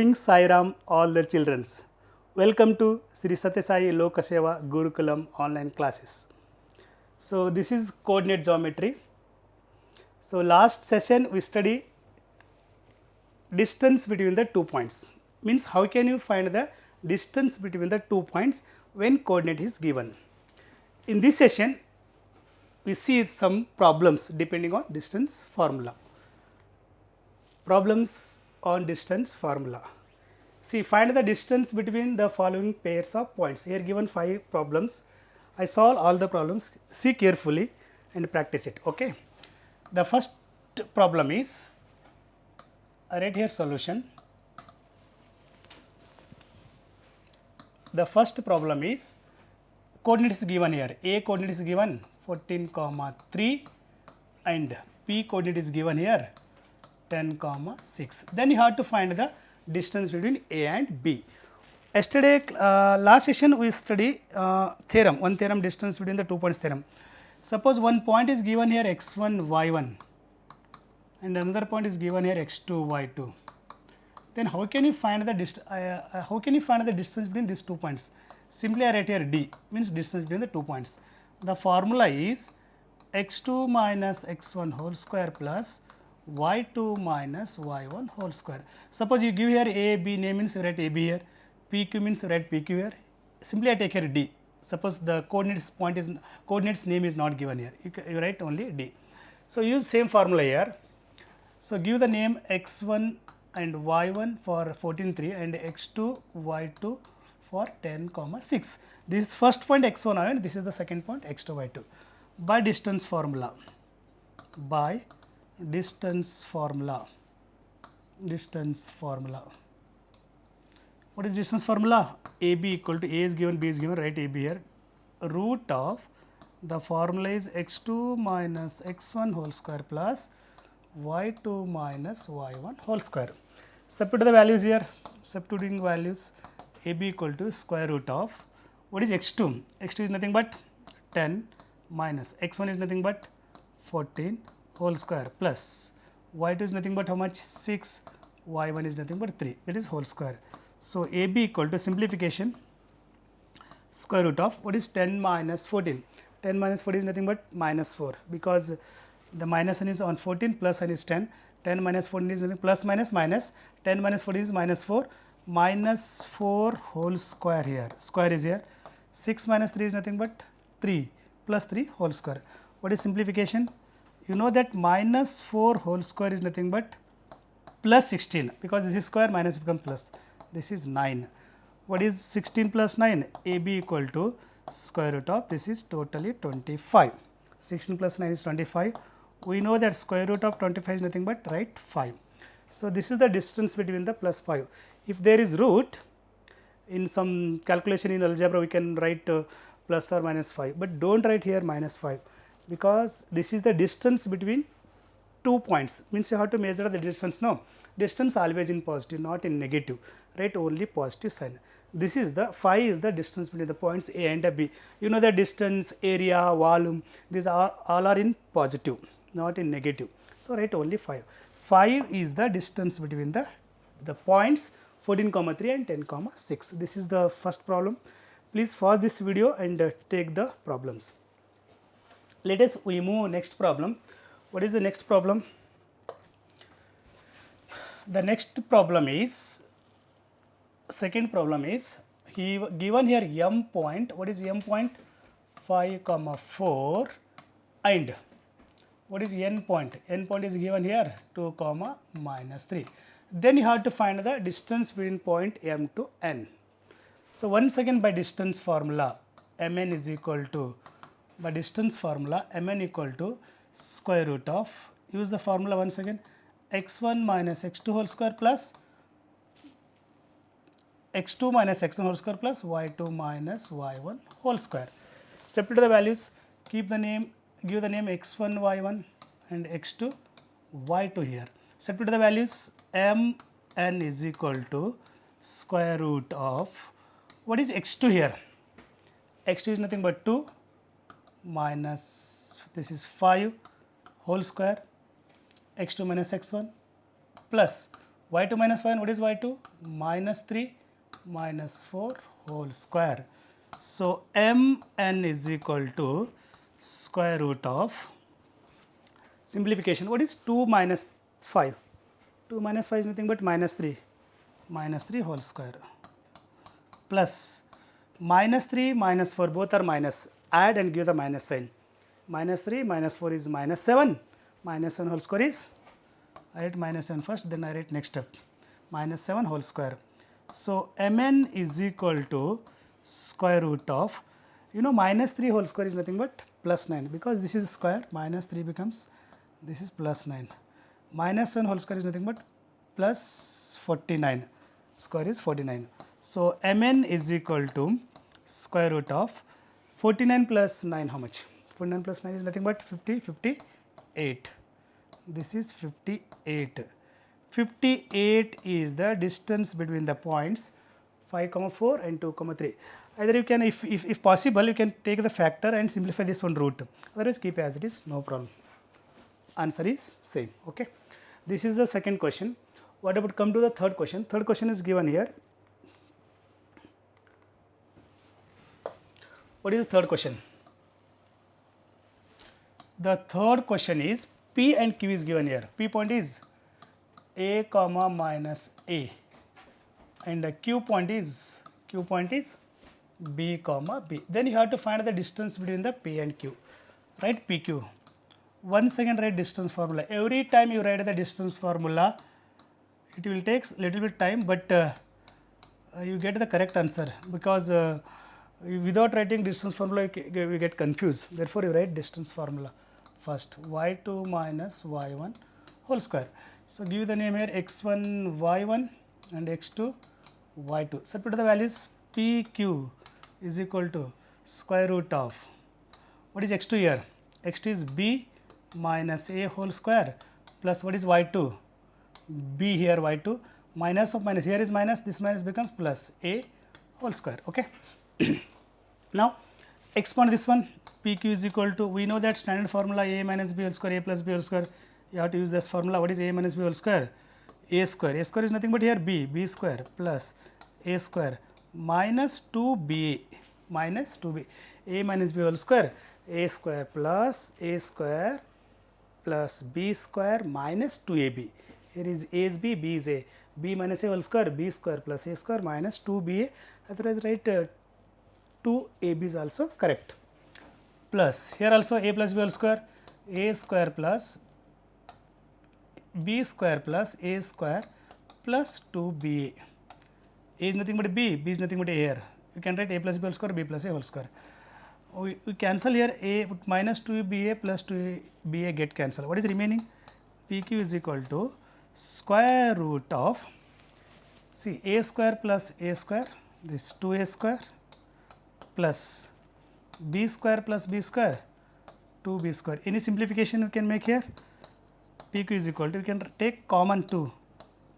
Loving Sai Ram, all the childrens. Welcome to Sri Satya Sai Lokaseva Gurukulam online classes. So, this is coordinate geometry. So, last session we study distance between the 2 points, means how can you find the distance between the 2 points when coordinate is given. In this session, we see some problems depending on distance formula. Problems on distance formula. See, find the distance between the following pairs of points. Here given 5 problems. I solve all the problems. See carefully and practice it. Okay. The first problem is, I write here solution. The first problem is coordinate is given here. A coordinate is given 14, 3 and P coordinate is given here 10, 6. Then you have to find the distance between A and B. Yesterday, last session we study theorem, one theorem, distance between the 2 points theorem. Suppose one point is given here x1, y1 and another point is given here x2, y2. Then how can you find the distance between these 2 points? Simply I write here D, means distance between the 2 points. The formula is x2 minus x1 whole square plus y2 minus y1 whole square. Suppose you give here A, B name means you write AB here, PQ means you write PQ here. Simply I take here D. Suppose the coordinates name is not given here, you write only D. So use same formula here. So give the name x1 and y1 for 14, 3 and x2, y2 for 10, 6. This is first point x1, y1, this is the second point x2, y2. By distance formula, what is distance formula? AB equal to A is given, B is given, write AB here. Root of the formula is x2 minus x1 whole square plus y2 minus y1 whole square. Substitute the values here, substituting values, AB equal to square root of, what is x2? x2 is nothing but 10 minus x1 is nothing but 14 whole square plus y2 is nothing but how much? 6, y1 is nothing but 3, that is whole square. So, AB equal to simplification square root of, what is 10 minus 14? 10 minus 14 is nothing but minus 4, because the minus sign is on 14, plus sign is 10. 10 minus 14 is nothing, plus minus minus, 10 minus 14 is minus 4, minus 4 whole square here, square is here, 6 minus 3 is nothing but 3, plus 3 whole square. What is simplification? You know that minus 4 whole square is nothing but plus 16, because this is square, minus becomes plus, this is 9. What is 16 plus 9? AB equal to square root of, this is totally 25. 16 plus 9 is 25. We know that square root of 25 is nothing but, right, 5. So, this is the distance between the plus 5. If there is root, in some calculation in algebra we can write plus or minus 5, but do not write here minus 5, because this is the distance between 2 points, means you have to measure the distance. No, distance always in positive, not in negative, write only positive sign. This is the phi is the distance between the points A and B. You know the distance, area, volume, these are all are in positive, not in negative. So, write only 5. 5 is the distance between the points 14, 3 and 10, 6. This is the first problem. Please pause this video and take the problems. Let us we move next problem. What is the next problem? The next problem is, second problem is, he given here m point. What is m point? 5, 4 and what is n point? N point is given here 2, minus 3. Then you have to find the distance between point m to n. So, once again by distance formula, mn is equal to, by distance formula mn equal to square root of, use the formula once again, x1 minus x2 whole square plus x2 minus x1 whole square plus y2 minus y1 whole square. Substitute the values, keep the name, give the name x1 y1 and x2 y2 here. Substitute the values, m n is equal to square root of, what is x2 here? x2 is nothing but 2 minus, this is 5 whole square, x2 minus x1 plus y2 minus y1, what is y2? Minus 3 minus 4 whole square. So mn is equal to square root of, simplification, what is 2 minus 5? 2 minus 5 is nothing but minus 3 whole square, plus minus 3 minus 4, both are minus, add and give the minus sign. Minus 3 minus 4 is minus 7, minus 7 whole square is, I write minus 7 first, then I write next step, minus 7 whole square. So mn is equal to square root of, minus 3 whole square is nothing but plus 9, because this is square, minus 3 becomes, this is plus 9. Minus 7 whole square is nothing but plus 49, square is 49. So mn is equal to square root of 49 plus 9, how much? 49 plus 9 is nothing but 58. This is 58. 58 is the distance between the points 5, 4 and 2, 3. Either you can, if possible, you can take the factor and simplify this one root. Otherwise, keep as it is, no problem. Answer is same. Okay. This is the second question. What about come to the third question? Third question is given here. What is the third question? The third question is P and Q is given here. P point is A comma minus A, and the Q point is B comma B. Then you have to find the distance between the P and Q. Write PQ. Once again write distance formula. Every time you write the distance formula, it will take little bit time, but you get the correct answer, because without writing distance formula you get confused. Therefore, you write distance formula first, y2 minus y1 whole square. So give the name here x1 y1 and x2 y2. Substitute the values. PQ is equal to square root of, what is x2 here? x2 is b minus a whole square plus what is y2? B here y2, minus of minus, here is minus, this minus becomes plus a whole square. Okay. Now expand this one. PQ is equal to, we know that standard formula a minus b whole square, a plus b whole square. You have to use this formula. What is a minus b whole square? A square. A square is nothing but here b square plus a square minus 2ba minus 2b. A minus b whole square, a square plus a square plus b square minus 2ab. Here is a is b, b is a. B minus a whole square, b square plus a square minus 2ba. Otherwise, write 2ab is also correct. Plus here also a plus b whole square, a square plus b square plus a square plus 2ba. A is nothing but b, b is nothing but a here. You can write a plus b whole square, b plus a whole square. We cancel here a minus 2ba plus 2ba get cancelled. What is remaining? PQ is equal to square root of, see, a square plus a square, this 2a square plus b square plus b square 2b square. Any simplification you can make here? PQ is equal to, you can take common to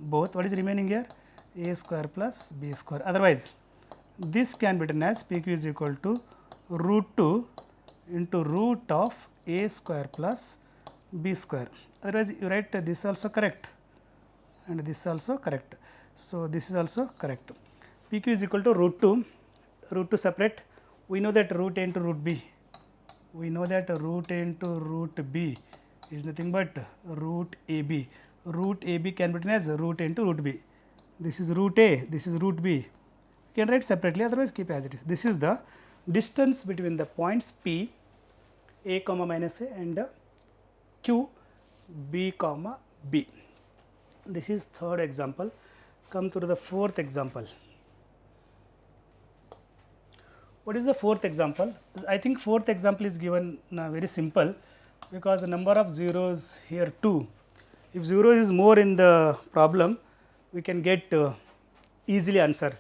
both. What is remaining here? A square plus b square. Otherwise, this can be written as PQ is equal to root 2 into root of a square plus b square. Otherwise, you write this also correct and this also correct. So, this is also correct. PQ is equal to root 2 separate. We know that root a into root b. We know that root a into root b is nothing but root ab. Root ab can be written as root a into root b. This is root a, this is root b. You can write separately, otherwise keep as it is. This is the distance between the points P, a comma minus a, and Q, b comma b. This is third example. Come to the fourth example. What is the fourth example? I think fourth example is given very simple, because the number of zeros here 2. If 0 is more in the problem, we can get easily answer.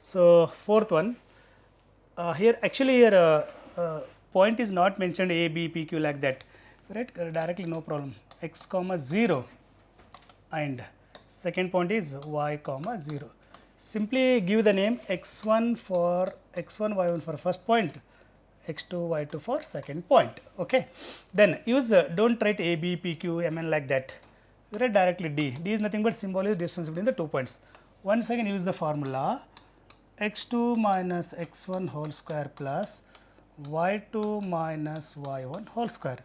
So fourth one, here point is not mentioned a, b, p, q like that, right? Directly no problem. X comma 0 and second point is y comma 0. Simply give the name x1 for x1 y1 for first point, x2 y2 for second point. Okay. Then use don't write a, b, p, q, mn like that. write directly d. D is nothing but symbolic distance between the 2 points. Once again use the formula x2 minus x1 whole square plus y2 minus y1 whole square.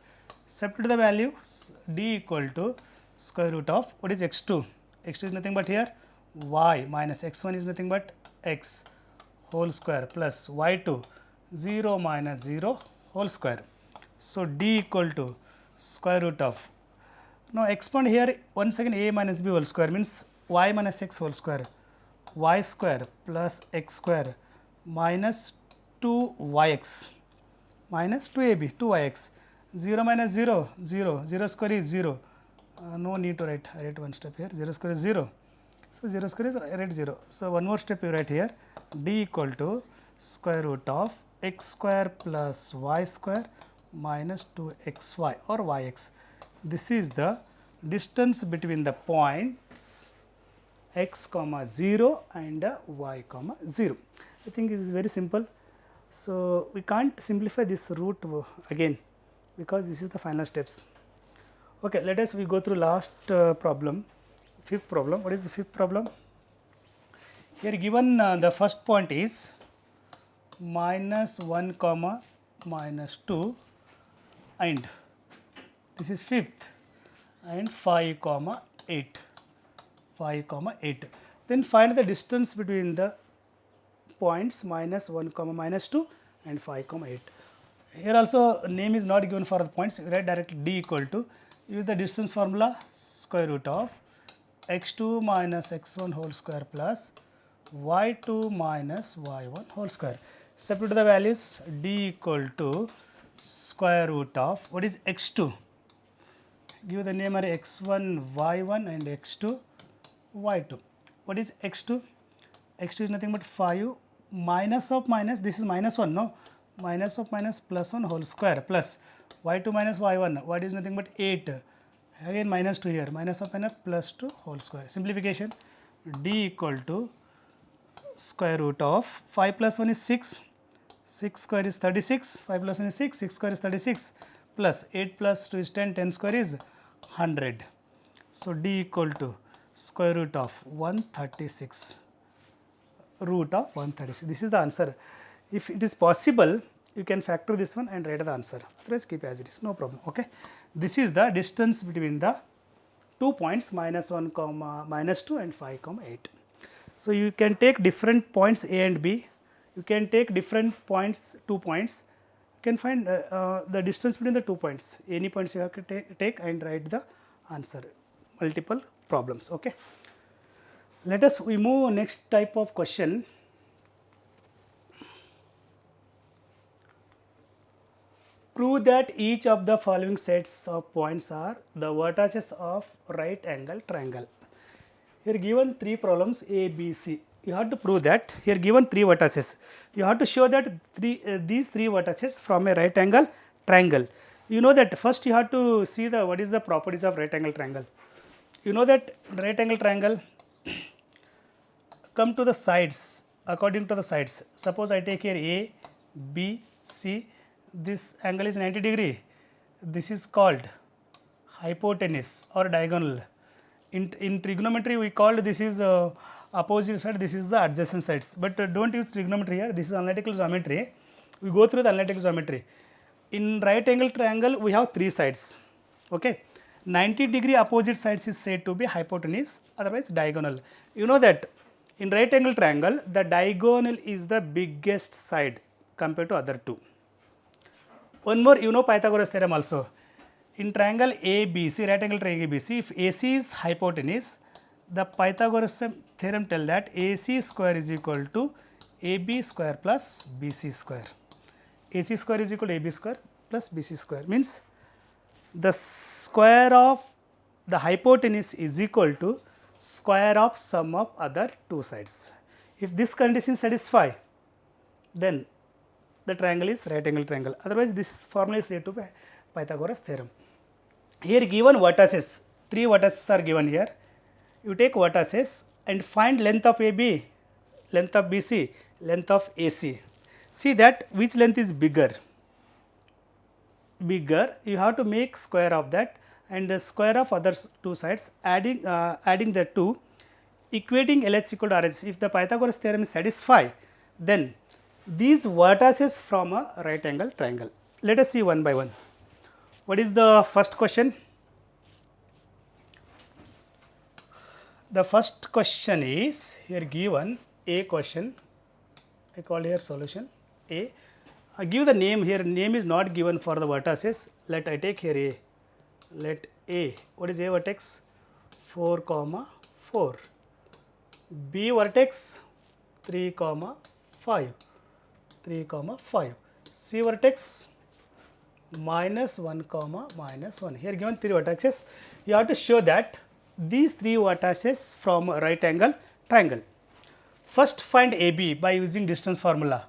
Substitute the values d equal to square root of what is x2? x2 is nothing but here y minus x1 is nothing but x whole square plus y2 0 minus 0 whole square. So, d equal to square root of, now expand here once again a minus b whole square means y minus x whole square, y square plus x square minus 2yx minus 2ab 2yx, 0 minus 0 0, 0 square is 0, no need to write, I write one step here, 0 square is 0. So, 0 square is I write 0. So, one more step you write here, d equal to square root of x square plus y square minus 2xy or yx. This is the distance between the points x comma 0 and y comma 0. I think it is very simple. So, we can't simplify this root again because this is the final steps. Okay, let us we go through last problem, fifth problem. What is the fifth problem? Here given the first point is minus 1 comma minus 2 and this is fifth and 5 comma 8, 5 comma 8. Then find the distance between the points minus 1 comma minus 2 and 5 comma 8. Here also name is not given for the points, write directly d equal to, use the distance formula square root of x2 minus x1 whole square plus y2 minus y1 whole square. Substitute the values d equal to square root of what is x2, give the name are x1 y1 and x2 y2. What is x2? x2 is nothing but 5 minus of minus, this is minus 1, no, minus of minus plus 1 whole square plus y2 minus y1, what is nothing but 8, again minus 2 here, minus of minus plus 2 whole square. Simplification, d equal to square root of 5 plus 1 is 6, 6 square is 36, 5 plus 1 is 6, 6 square is 36 plus 8 plus 2 is 10, 10 square is 100. So, d equal to square root of 136, root of 136. This is the answer. If it is possible, you can factor this one and write the answer. Otherwise, keep as it is, no problem. Okay. This is the distance between the 2 points minus 1 comma minus 2 and 5 comma 8. So, you can take different points A and B, you can take different points, 2 points, you can find the distance between the 2 points, any points you have to take and write the answer, multiple problems. Okay. Let us we move next type of question. Prove that each of the following sets of points are the vertices of right angle triangle. Here given 3 problems A, B, C. You have to prove that here given 3 vertices. You have to show that these 3 vertices from a right angle triangle. You know that first you have to see the what is the properties of right angle triangle. You know that right angle triangle come to the sides according to the sides. Suppose I take here A, B, C. This angle is 90 degree. This is called hypotenuse or diagonal. In trigonometry, we called this is opposite side, this is the adjacent sides. But don't use trigonometry here, this is analytical geometry. We go through the analytical geometry. In right angle triangle, we have 3 sides. Okay. 90 degree opposite sides is said to be hypotenuse, otherwise diagonal. You know that in right angle triangle, the diagonal is the biggest side compared to other 2. One more, you know Pythagoras theorem also. In triangle ABC, right angle triangle ABC, if AC is hypotenuse, the Pythagoras theorem tell that AC square is equal to AB square plus BC square. AC square is equal to AB square plus BC square, means the square of the hypotenuse is equal to square of sum of other 2 sides. If this condition satisfy, then the triangle is right angle triangle. Otherwise, this formula is said to be Pythagoras theorem. Here given vertices, 3 vertices are given here. You take vertices and find length of AB, length of BC, length of AC. See that which length is bigger. Bigger, you have to make square of that. and the square of other two sides, adding the two, equating LH equal to RH. If the Pythagoras theorem is satisfied, then these vertices from a right angle triangle. Let us see one by one. What is the first question? The first question is here given a question. I call here solution A. I give the name here. Name is not given for the vertices. Let I take here A. Let A. What is A vertex? 4, 4. B vertex 3, 5. 3, 5. C vertex minus 1, minus 1. Here given 3 vertices. You have to show that these 3 vertices from a right angle triangle. First find AB by using distance formula.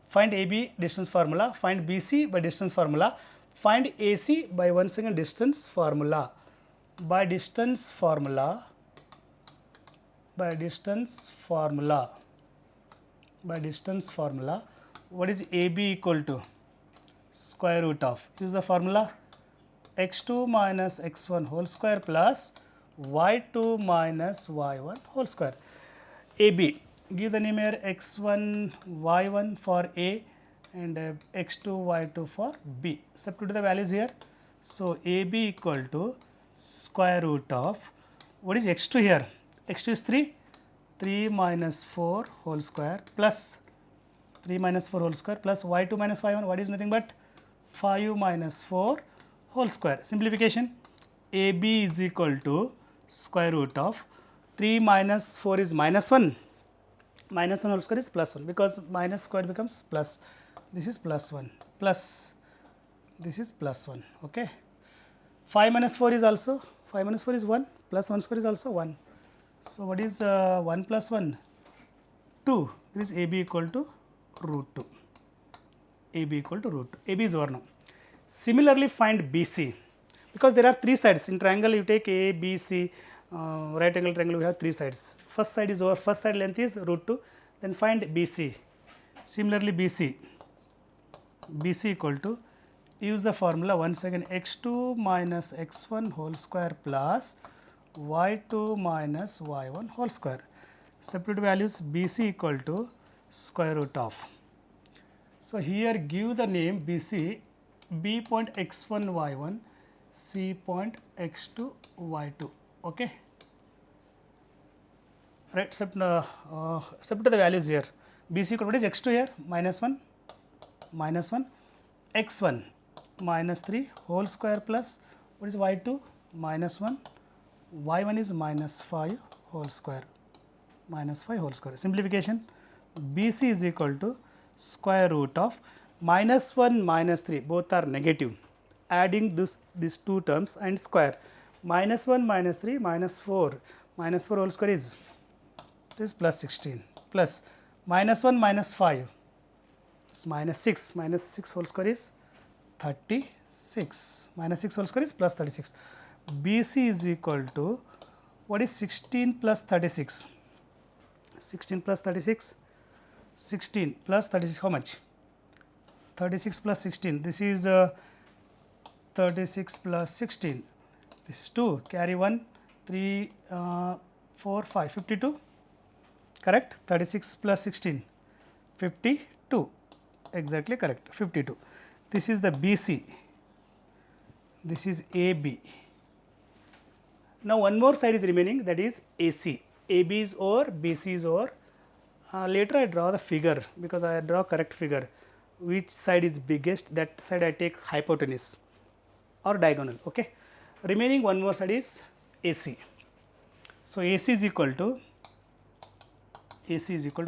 Find AB distance formula. Find BC by distance formula. Find AC by once again distance formula. By distance formula. By distance formula. By distance formula. What is AB equal to? Square root of. Use the formula x2 minus x1 whole square plus y2 minus y1 whole square. AB, give the name here x1 y1 for A and x2 y2 for B. Substitute the values here. So AB equal to square root of, what is x2 here? X2 is 3, 3 minus 4 whole square plus 3 minus 4 whole square plus y2 minus y1, what is nothing but 5 minus 4 whole square. Simplification, AB is equal to square root of 3 minus 4 is minus 1, minus 1 whole square is plus 1, because minus square becomes plus, this is plus 1 plus this is plus 1. Okay. 5 minus 4 is also, 5 minus 4 is 1 plus 1 square is also 1. So, what is 1 plus 1? 2. This is AB equal to root 2. AB equal to root 2. AB is over now. Similarly, find BC, because there are 3 sides. In triangle, you take A, B, C, right angle triangle, we have 3 sides. First side is over, first side length is root 2. Then find BC. Similarly, BC equal to, use the formula once again, x2 minus x1 whole square plus y2 minus y1 whole square. Substitute values, BC equal to square root of. So, here give the name BC, B point x1 y1, C point x2 y2. Okay. Right, substitute the values here. BC equal, what is x2 here? Minus 1, x1 minus 3 whole square plus, what is y2? Minus 1, y1 is minus 5 whole square, minus 5 whole square. Simplification, BC is equal to square root of minus 1 minus 3, both are negative, adding these two terms and square, minus 1 minus 3 minus 4 whole square is this plus 16 plus minus 1 minus 5 is minus 6 whole square is 36, minus 6 whole square is plus 36. BC is equal to, what is 16 plus 36? 16 plus 36, 16 plus 36, how much? 36 plus 16, this is 36 plus 16, this is 2, carry 1, 3, 4, 5, 52, correct? 36 plus 16, 52, exactly correct, 52. This is the BC, this is AB. Now, one more side is remaining, that is AC. AB is over, BC is over. Later I draw the figure, because I draw correct figure. Which side is biggest, that side I take hypotenuse or diagonal. Okay. Remaining one more side is AC. So, AC is equal to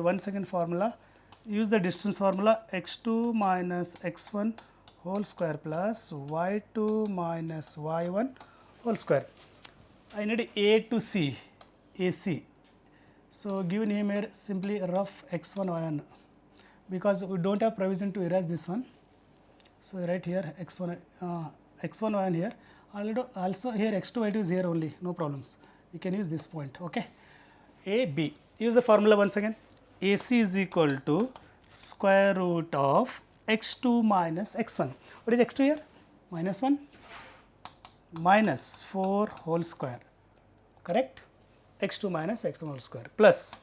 one second formula. Use the distance formula, x2 minus x1 whole square plus y2 minus y1 whole square. I need A to C, AC. So, give name here simply rough x1 y1, because we do not have provision to erase this one. So, write here x1 y1 here, also here x2 y2 is here only, no problems. You can use this point. Okay. A, B, use the formula once again, AC is equal to square root of x2 minus x1. What is x2 here? Minus 1, minus 4 whole square, correct, x2 minus x1 whole square plus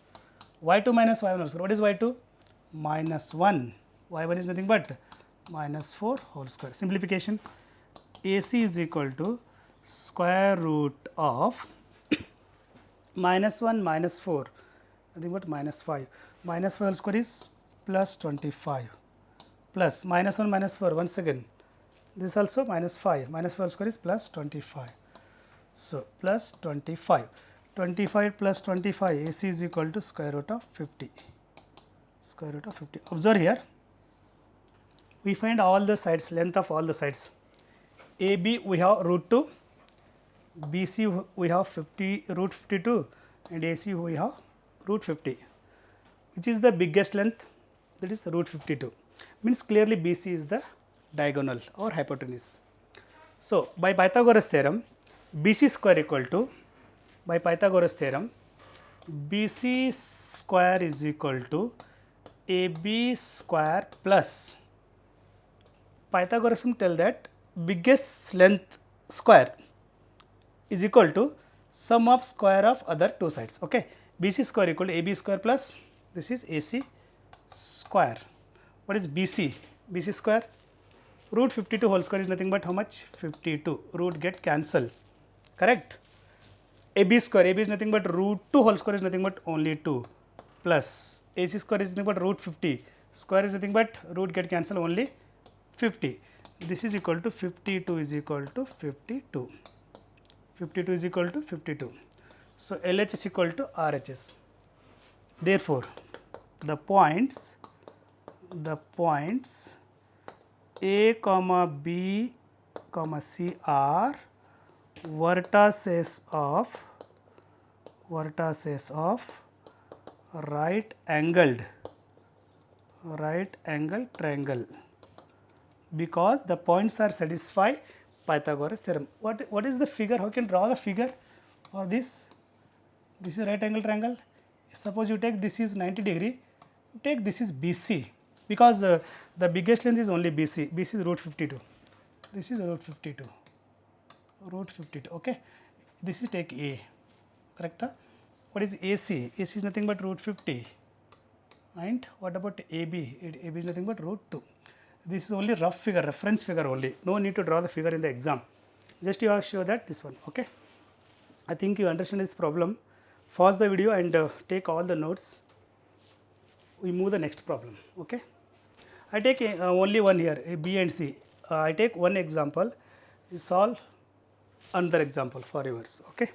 y2 minus y1 whole square. What is y2? Minus 1, y1 is nothing but minus 4 whole square. Simplification, AC is equal to square root of minus 1 minus 4, nothing but minus 5, minus 5 whole square is plus 25 plus minus 1 minus 4 once again, this also minus 5, minus 5 whole square is plus 25. So, plus 25, 25 plus 25, AC is equal to square root of 50, square root of 50. Observe here, we find all the sides, length of all the sides. AB we have root 2, BC we have 50 root 52 and AC we have root 50. Which is the biggest length? That is root 52. Means clearly BC is the diagonal or hypotenuse. So, by Pythagoras theorem, BC square equal to, by Pythagoras theorem, BC square is equal to AB square plus, Pythagoras tell that biggest length square is equal to sum of square of other two sides. Okay, BC square equal to AB square plus this is AC square. What is BC? BC square, root 52 whole square is nothing but how much? 52. Root get cancelled, correct. AB square, AB is nothing but root 2 whole square is nothing but only 2 plus AC square is nothing but root 50, square is nothing but root get cancelled only 50. This is equal to 52 is equal to 52. 52 is equal to 52. So, LHS equal to RHS. Therefore, the points A comma B comma C are vertices of right angled triangle, because the points are satisfy Pythagoras theorem. What is the figure? How can draw the figure for this? This is right angle triangle. Suppose you take this is 90 degree, you take this is BC, because the biggest length is only BC. BC is root 52. This is root 52. Root 52. Okay. This is take A. Correct? What is AC? AC is nothing but root 50. And what about AB? AB is nothing but root 2. This is only rough figure, reference figure only. No need to draw the figure in the exam. Just you have to show that this one. Okay. I think you understand this problem. Pause the video and take all the notes. We move the next problem. Okay. I take only one here, B and C. I take one example. You solve another example for yours. Okay.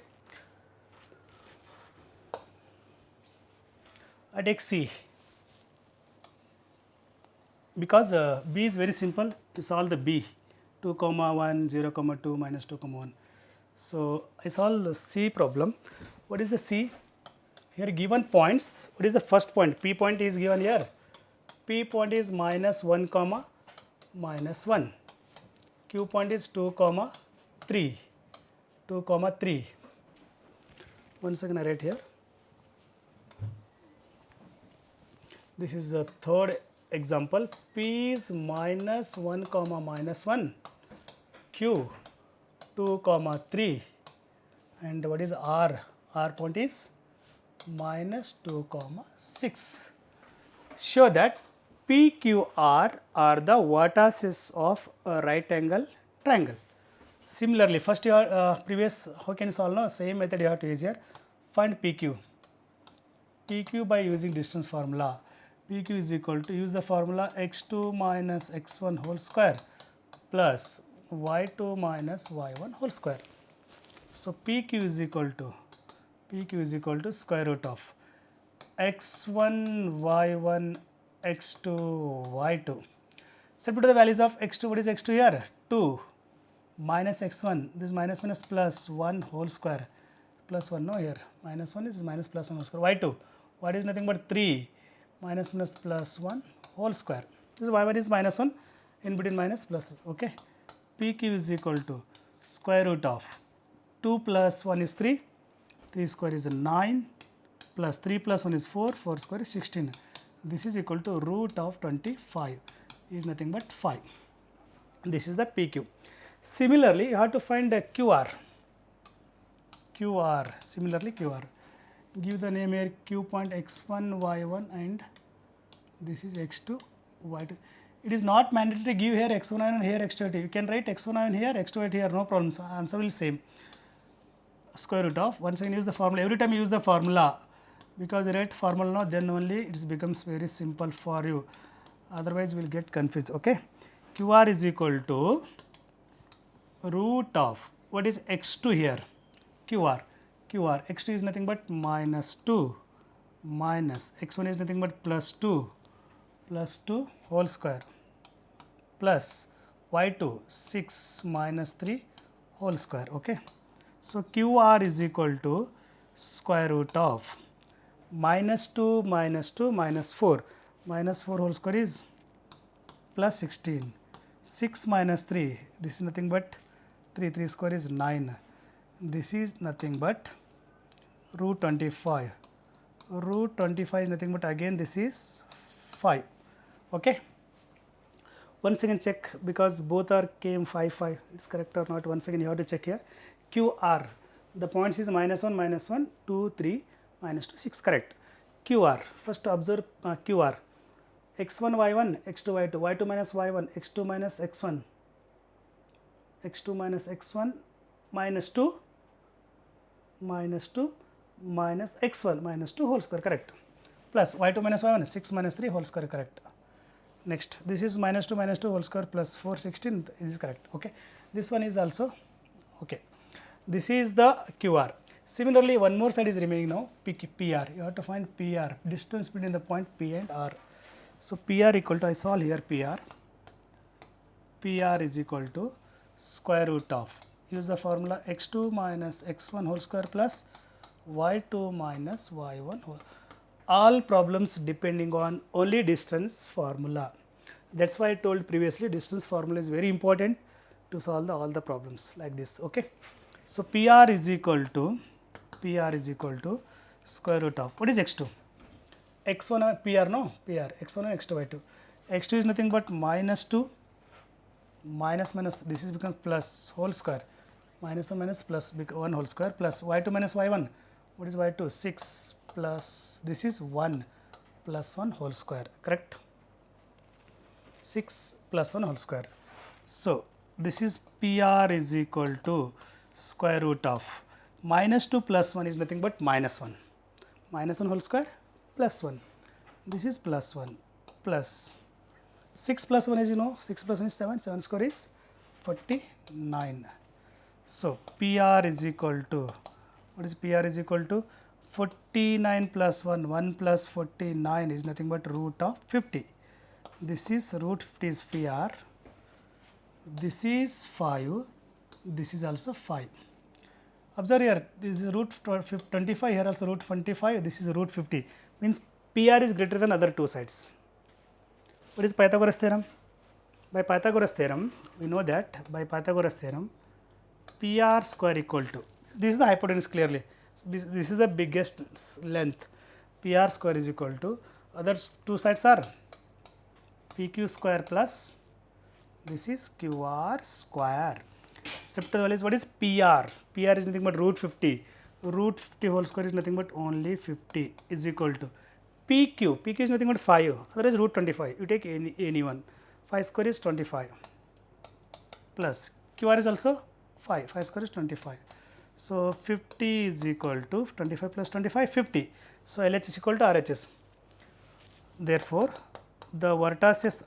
I take C. Because B is very simple, you solve the B, 2 comma 1, 0 comma 2, minus 2 comma 1. So, I solve the C problem. What is the C? Here given points, what is the first point? P point is given here. P point is minus 1 comma minus 1. Q point is 2 comma 3. 2 comma 3. One second I write here. This is the third example. P is minus 1 comma minus 1. Q 2 comma 3. And what is R? R point is minus 2 comma 6. Show that PQR are the vertices of a right angle triangle. Similarly, first your previous, how can you solve now? Same method you have to use here. Find PQ. PQ by using distance formula. PQ is equal to, use the formula x2 minus x1 whole square plus y2 minus y1 whole square. So, PQ is equal to square root of x1 y1 x2 y2. So, put the values of x2. What is x2 here? 2 minus x1, this minus minus plus 1 whole square, plus 1 no here, minus 1 is minus plus 1 whole square. Y2, what is nothing but 3 minus minus plus 1 whole square. This y1 is minus 1, in between minus plus. Okay. PQ is equal to square root of 2 plus 1 is 3, 3 square is 9, plus 3 plus 1 is 4, 4 square is 16. This is equal to root of 25, is nothing but 5. This is the PQ. Similarly, you have to find a QR. QR, similarly QR. Give the name here Q point x1, y1 and this is x2, y2. It is not mandatory to give here x1 and here x2. You can write x1 and here, x2 here, no problem. So answer will be same. Square root of, once again use the formula. Every time you use the formula, because you write formula now, then only it becomes very simple for you. Otherwise, we will get confused. Okay. QR is equal to root of, what is x2 here? QR. X2 is nothing but minus 2 minus x1 is nothing but plus 2 whole square plus y2 6 minus 3 whole square. Okay. So QR is equal to square root of minus 2 minus 4 whole square is plus 16, 6 minus 3, this is nothing but 3 square is 9, this is nothing but root 25 is nothing but again this is 5. Okay. Once again check, because both are came 5, it's correct or not. Once again you have to check here. QR, the points is minus 1, 2, 3, minus 2, 6, correct. QR, first observe QR, x1, y1, x2, y2, y2 minus y1, x2 minus x1, minus 2 minus x1 minus 2 whole square, correct, plus y2 minus y1 6 minus 3 whole square, correct. Next, this is minus 2 whole square plus 4 16 is correct. Okay, this one is also okay. This is the QR. Similarly, one more side is remaining now, PR. You have to find PR, distance between the point P and R. So PR equal to, I solve here PR is equal to square root of, use the formula x2 minus x1 whole square plus y2 minus y1 whole. All problems depending on only distance formula. That's why I told previously distance formula is very important to solve all the problems like this. Okay. So PR is equal to square root of, what is x2? x1 PR, no, PR, x1 and x2 y2. x2 is nothing but minus 2 minus, this is becomes plus whole square, minus 1 minus plus 1 whole square plus y2 minus y1, what is y2? 6 plus this is 1 plus 1 whole square, correct, 6 plus 1 whole square. So this is PR is equal to square root of minus 2 plus 1 is nothing but minus 1 whole square plus 1, this is plus 1 plus 6 plus 1 is, you know, 6 plus 1 is 7 square is 49. So PR is equal to, what is PR is equal to 49 plus 1 plus 49 is nothing but root of 50. This is root 50 is PR, this is 5, this is also 5. Observe here, this is root 25, here also root 25, this is root 50, means PR is greater than other two sides. What is Pythagoras theorem? By Pythagoras theorem, we know that by Pythagoras theorem, PR square equal to, this is the hypotenuse clearly, this is the biggest length, PR square is equal to, other two sides are PQ square plus this is QR square. Except what is PR? PR is nothing but root 50. Root 50 whole square is nothing but only 50 is equal to PQ. PQ is nothing but 5. Otherwise root 25. You take any one. 5 square is 25 plus QR is also 5. 5 square is 25. So 50 is equal to 25 plus 25 50. So LHS is equal to RHS. Therefore, the vertices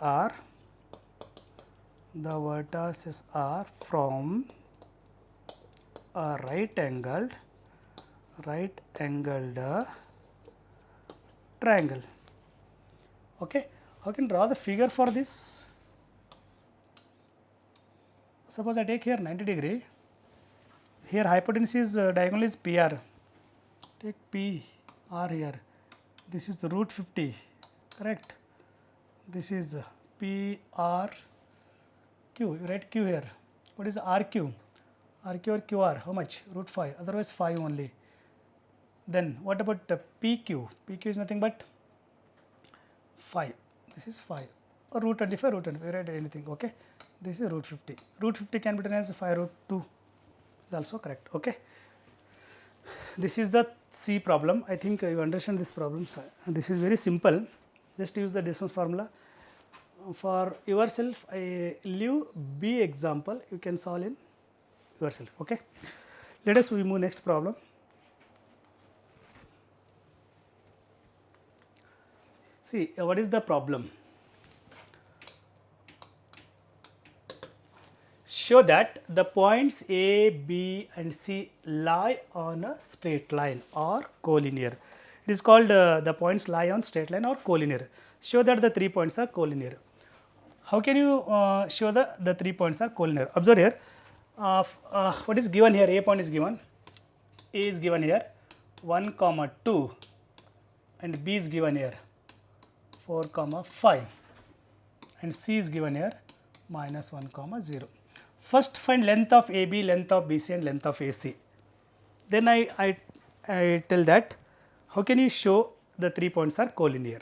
are from a right angled triangle. Okay, how can draw the figure for this? Suppose I take here 90 degree, here hypotenuse is diagonal is PR, take PR here, this is the root 50, correct, this is PRQ, you write Q here, what is RQ? RQ or QR, how much? Root 5, otherwise 5 only. Then what about PQ? PQ is nothing but 5, this is 5, or root 25, write anything, okay. This is root 50. Root 50 can be written as 5 root 2 is also correct, okay. This is the C problem. I think you understand this problem. This is very simple. Just use the distance formula. For yourself, I leave B example. You can solve in yourself, okay. Let us we move next problem. See, what is the problem? Show that the points A, B and C lie on a straight line or collinear. It is called the points lie on straight line or collinear. Show that the 3 points are collinear. How can you show the 3 points are collinear? Observe here, what is given here? A point is given, A is given here 1 comma 2 and B is given here 4 comma 5 and C is given here minus 1 comma 0. First find length of AB, length of BC and length of AC. Then I tell that how can you show the 3 points are collinear.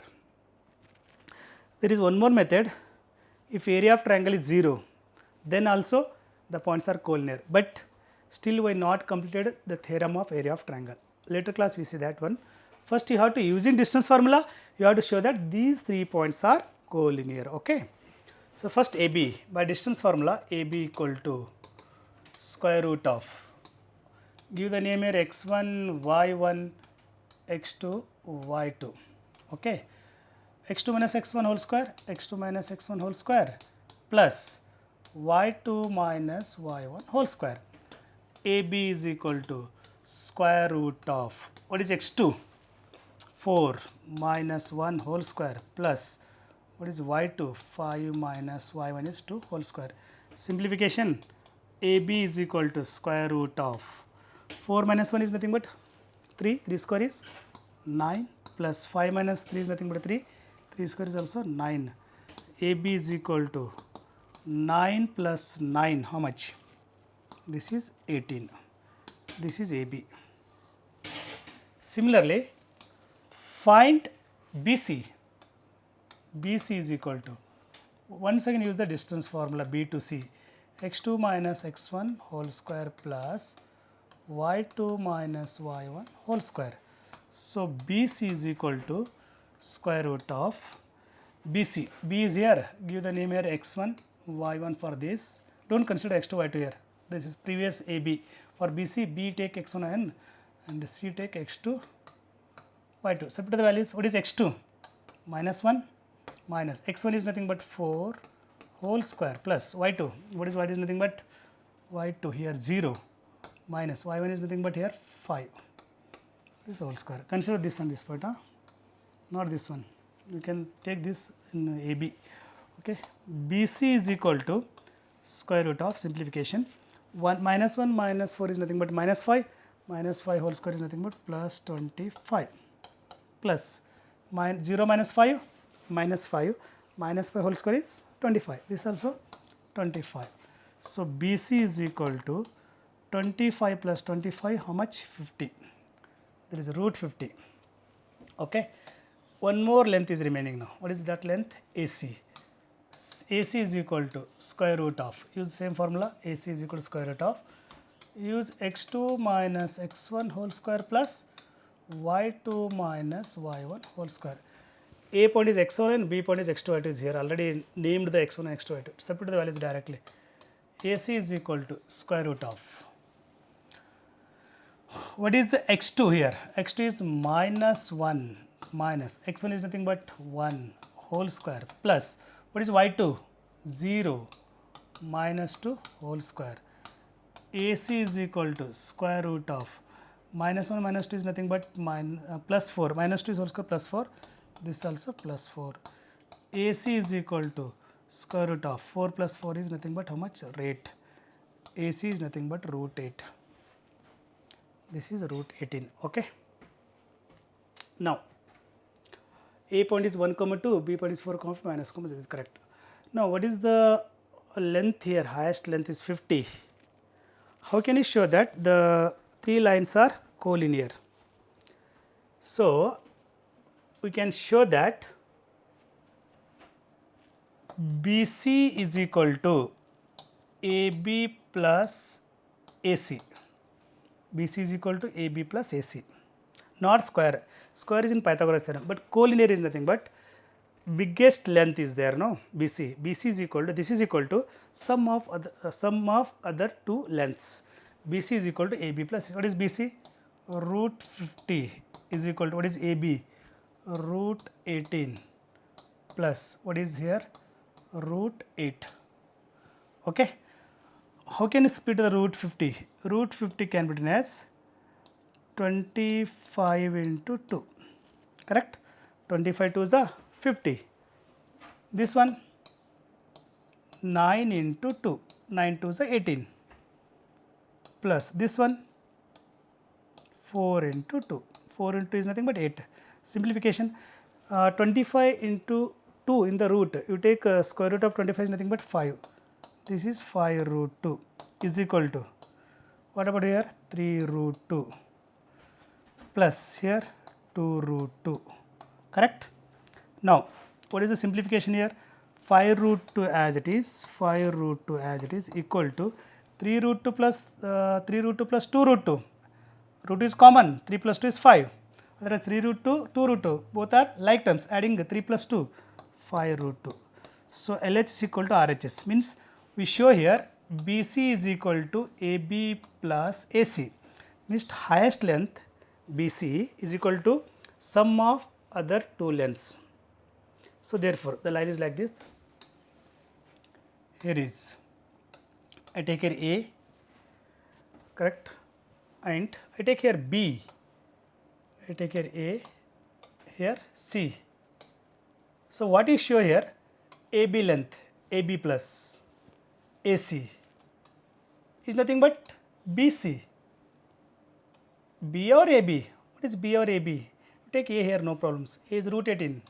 There is one more method. If area of triangle is 0, then also the points are collinear, but still we not completed the theorem of area of triangle. Later class we see that one. First you have to, using distance formula, you have to show that these 3 points are collinear, okay. So first AB, by distance formula, AB equal to square root of, give the name here x1, y1, x2, y2, okay. x2 minus x1 whole square, x2 minus x1 whole square plus y2 minus y1 whole square. AB is equal to square root of, what is x2? 4 minus 1 whole square plus, what is y2? 5 minus y1 is 2 whole square. Simplification, AB is equal to square root of 4 minus 1 is nothing but 3, 3 square is 9 plus 5 minus 3 is nothing but 3, 3 square is also 9. AB is equal to 9 plus 9, how much? This is 18. This is AB. Similarly, find BC. BC is equal to, once again use the distance formula B to C, x2 minus x1 whole square plus y2 minus y1 whole square. So BC is equal to square root of BC. B is here, give the name here x1, y1 for this. Don't consider x2, y2 here. This is previous AB. For BC, B take x1 and C take x2, y2. Substitute the values. What is x2? Minus 1 minus x1 is nothing but 4 whole square plus y2. What is y2 is nothing but y2 here 0 minus y1 is nothing but here 5. This whole square. Consider this on this part, huh? Not this one. You can take this in AB. Okay. BC is equal to square root of, simplification, 1 minus 4 is nothing but minus 5 whole square is nothing but plus 25 plus 0 minus 5 minus 5 whole square is 25. This also 25. So BC is equal to 25 plus 25, how much? 50. There is root 50. Okay. One more length is remaining now. What is that length? AC. AC is equal to square root of, use same formula, AC is equal to square root of, use x2 minus x1 whole square plus y2 minus y1 whole square. A point is x1 and B point is x2, y2 is here, already named the x1 and x2, y2. Substitute the values directly. AC is equal to square root of, what is the x2 here? x2 is minus 1 minus x1 is nothing but 1 whole square plus, what is y2? 0 minus 2 whole square. AC is equal to square root of minus 1 minus 2 is nothing but plus 4, minus 2 is whole square plus 4, this also plus 4. AC is equal to square root of 4 plus 4 is nothing but how much? Rate. AC is nothing but root 8. This is root 18. Okay. Now, A point is 1 comma 2, B point is 4 comma 5 minus comma 0 is correct. Now, what is the length here? Highest length is 50. How can you show that the 3 lines are collinear? So, we can show that BC is equal to AB plus AC. BC is equal to AB plus AC, not square. Square is in Pythagoras theorem, but collinear is nothing but biggest length is there, no, BC. BC is equal to, this is equal to sum of other two lengths. BC is equal to AB plus, what is BC? Root 50 is equal to, what is AB? Root 18 plus, what is here? Root 8. Okay. How can you split the root 50? Root 50 can be written as 25 into 2, correct? 25 2 is a 50. This one 9 into 2, 9 2 is a 18, plus this one 4 into 2, 4 into 2 is nothing but 8. Simplification, 25 into 2 in the root, you take square root of 25 is nothing but 5. This is 5 root 2 is equal to, what about here? 3 root 2 plus here 2 root 2, correct? Now, what is the simplification here? 5 root 2 as it is, 5 root 2 as it is equal to 3 root 2 plus 3 root 2 plus 2 root 2. Root is common, 3 plus 2 is 5. Otherwise 3 root 2, 2 root 2, both are like terms, adding 3 plus 2, 5 root 2. So, LH is equal to RHS, means we show here BC is equal to AB plus AC, means highest length BC is equal to sum of other two lengths. So, therefore, the line is like this. Here is, I take here A, correct, and I take here B, I take here A, here C. So, what is show here? AB length, AB plus AC is nothing but BC. B or AB? What is B or AB? Take A here, no problems. A is root 18.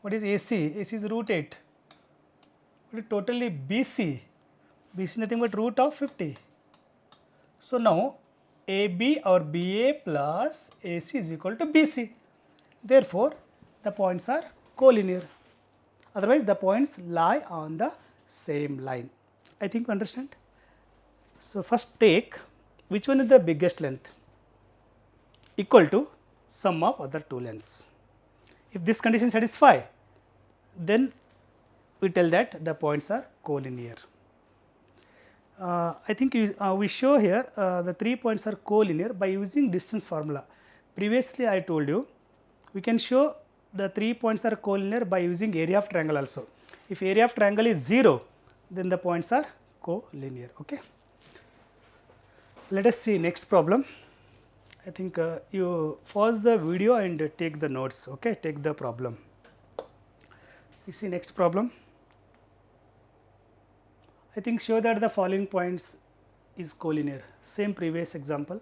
What is AC? AC is root 8. What is totally BC? BC is nothing but root of 50. So, now AB or BA plus AC is equal to BC. Therefore, the points are collinear. Otherwise, the points lie on the same line. I think you understand. So, first take which one is the biggest length, equal to sum of other two lengths. If this condition satisfy, then we tell that the points are collinear. I think we show here the 3 points are collinear by using distance formula. Previously I told you we can show the 3 points are collinear by using area of triangle also. If area of triangle is 0, then the points are collinear. Okay. Let us see next problem. I think you pause the video and take the notes. Okay, take the problem. You see next problem. I think show that the following points is collinear. Same previous example.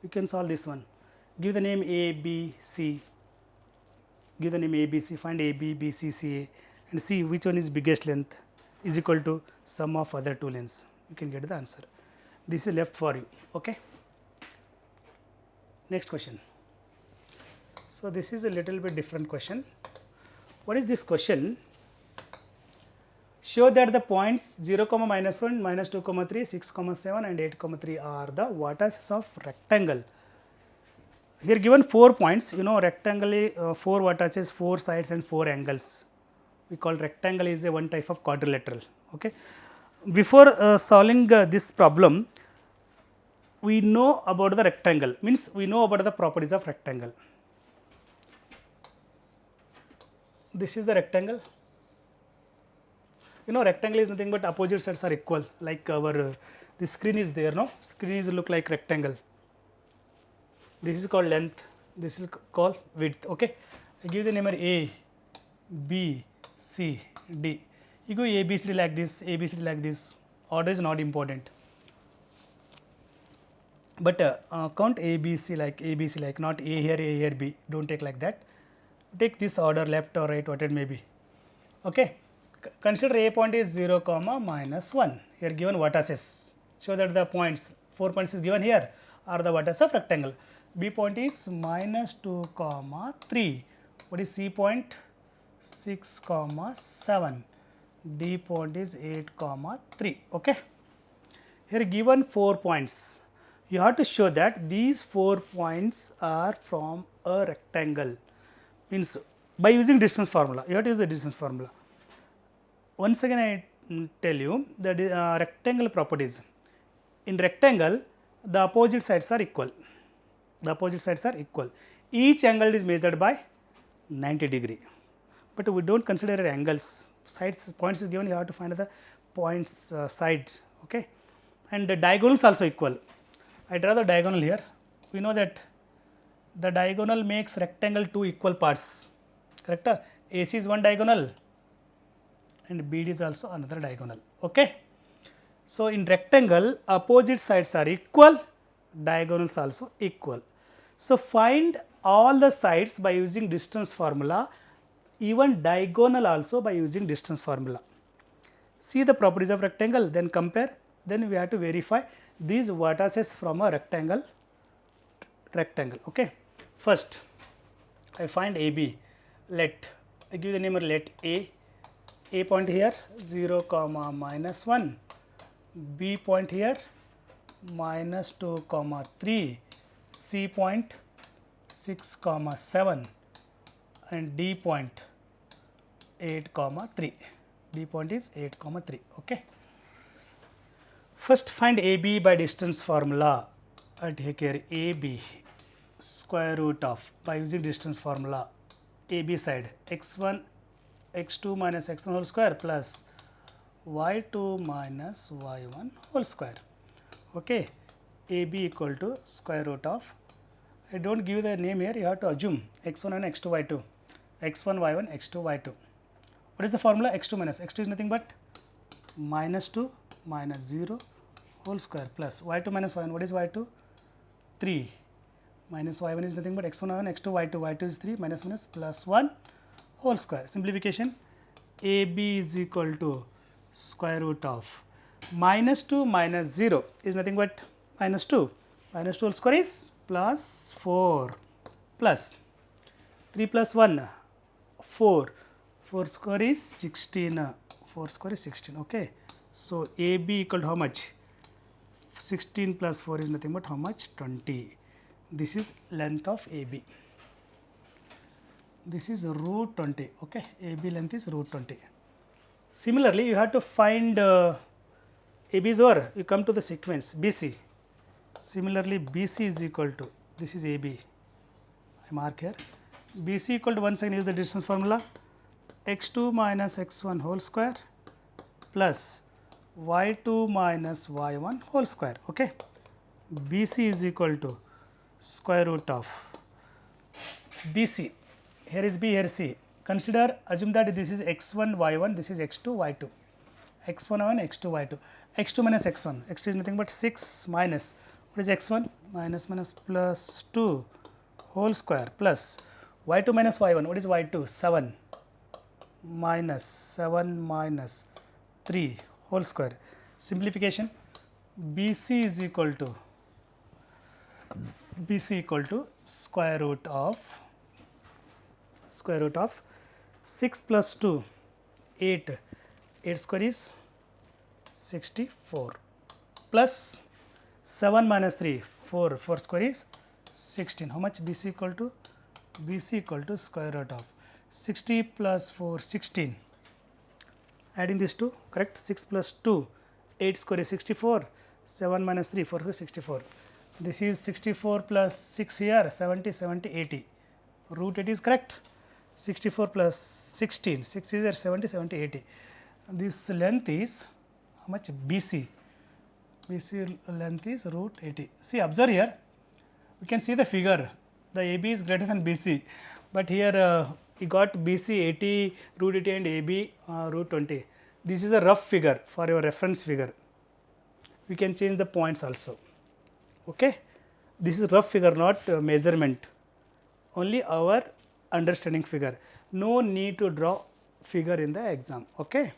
You can solve this one. Give the name A, B, C. Give the name A, B, C. Find A, B, B, C, C, A, and see which one is biggest length is equal to sum of other two lengths. You can get the answer. This is left for you. Okay. Next question. So, this is a little bit different question. What is this question? Show that the points 0, -1, -2, 3, 6, 7 and 8, 3 are the vertices of rectangle. Here given 4 points, you know rectangle 4 vertices, 4 sides and 4 angles. We call rectangle is a one type of quadrilateral. Okay. Before solving this problem, we know about the rectangle, means we know about the properties of rectangle. This is the rectangle. You know rectangle is nothing but opposite sides are equal, like our the screen is there, no? Screen is look like rectangle. This is called length, this is called width. Okay. I give the number A, B, C, D. You go A, B, C, D like this, A, B, C, D like this. Order is not important. But count A, B, C like A, B, C like, not A here, B. Don't take like that. Take this order left or right, what it may be. Okay. Consider A point is 0, -1. Here given vertices. Show that the points, 4 points is given here are the vertices of rectangle. B point is -2, 3. What is C point? 6 comma 7, D point is 8 comma 3. Okay. Here given 4 points, you have to show that these 4 points are from a rectangle, means by using distance formula. You have to use the distance formula. Once again I tell you that rectangle properties. In rectangle, the opposite sides are equal. The opposite sides are equal. Each angle is measured by 90 degree, but we do not consider angles. Sides, points is given, you have to find the points side. Okay. And the diagonals also equal. I draw the diagonal here. We know that the diagonal makes rectangle two equal parts, correct? AC is one diagonal and BD is also another diagonal. Okay. So, in rectangle, opposite sides are equal, diagonals also equal. So, find all the sides by using distance formula, even diagonal also by using distance formula. See the properties of rectangle, then compare, then we have to verify these vertices from a rectangle. Okay. First, I find AB. Let I give the name let A point here 0 comma minus 1, B point here minus 2 comma 3, C point 6 comma 7 and D point 8 comma 3. D point is 8 comma 3. Okay. First find AB by distance formula. I take here AB square root of, by using distance formula, AB side x1 x2 minus x1 whole square plus y2 minus y1 whole square. Okay. AB equal to square root of, I do not give the name here, you have to assume x1 and x2 y2, x1 y1 x2 y2. What is the formula? x2 minus, x2 is nothing but minus 2 minus 0 whole square plus y2 minus y1. What is y2? 3 minus y1 is nothing but x1 y1 x2 y2. y2 is 3 minus minus plus 1 whole square. Simplification, AB is equal to square root of minus 2 minus 0 is nothing but minus 2. Minus 2 whole square is plus 4 plus 3 plus 1 4. 4 square is 16. 4 square is 16. Okay. So, AB equal to how much? 16 plus 4 is nothing but how much? 20. This is length of AB. This is root 20. Okay. AB length is root 20. Similarly, you have to find AB is over. You come to the sequence BC. Similarly, BC is equal to, this is AB. I mark here. BC equal to, once again use the distance formula, x2 minus x1 whole square plus y2 minus y1 whole square. Okay. BC is equal to square root of BC. Here is B, here is C. Consider, assume that this is x1 y1, this is x2 y2. x1 y1, x2 y2. x2 minus x1. x2 is nothing but 6 minus, what is x1? Minus minus plus 2 whole square plus y2 minus y1. What is y2? 7 minus 7 minus 3 whole square. Simplification, BC is equal to square root of 6 plus 2 8 square is 64 plus 7 minus 3 4 square is 16. How much? BC equal to? BC equal to square root of 60 plus 4 16. Adding these two, correct? 6 plus 2 8 square is 64, 7 minus 3 4 is 64. This is 64 plus 6 here 70 70 80. Root 80 is correct. 64 plus 16, 6 is here 70 70 80. This length is how much? BC. BC length is root 80. See, observe here, we can see the figure, the AB is greater than BC, but here we got BC 80, root 80 and AB root 20. This is a rough figure for your reference figure. We can change the points also. Okay. This is rough figure, not measurement, only our understanding figure. No need to draw figure in the exam. Okay.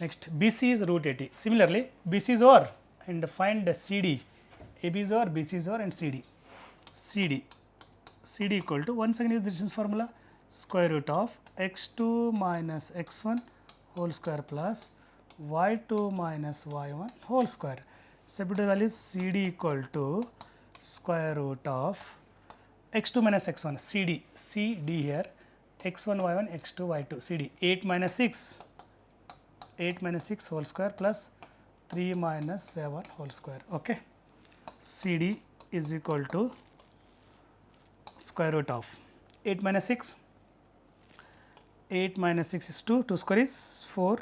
Next, BC is root 80. Similarly, BC is over and find the CD. AB is over, BC is over and CD. CD equal to, once again use the distance formula, square root of x2 minus x1 whole square plus y2 minus y1 whole square. Substitute value is CD equal to square root of x2 minus x1, CD here, x1 y1 x2 y2, CD 8 minus 6 whole square plus 3 minus 7 whole square. Okay, CD is equal to square root of 8 minus 6, 8 minus 6 is 2 square is 4,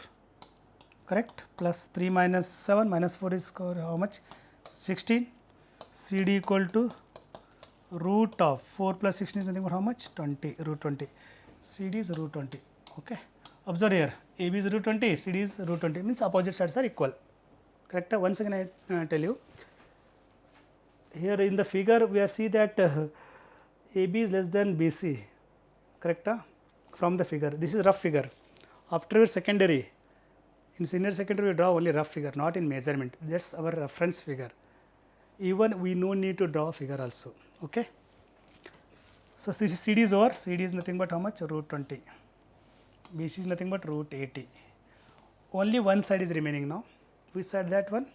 correct, plus 3 minus 7 minus 4 is how much, 16. CD equal to root of 4 plus 16 is nothing but how much, 20, root 20. CD is root 20. Okay, observe here, AB is root 20, CD is root 20, means opposite sides are equal, correct. Once again I tell you, here in the figure we are see that AB is less than BC, correct, from the figure. This is rough figure. After your secondary, in senior secondary we draw only rough figure, not in measurement. That's our reference figure. Even we no need to draw figure also. Okay. So this is CD is over. CD is nothing but how much, root 20. BC is nothing but root 80. Only one side is remaining now. Which side that one?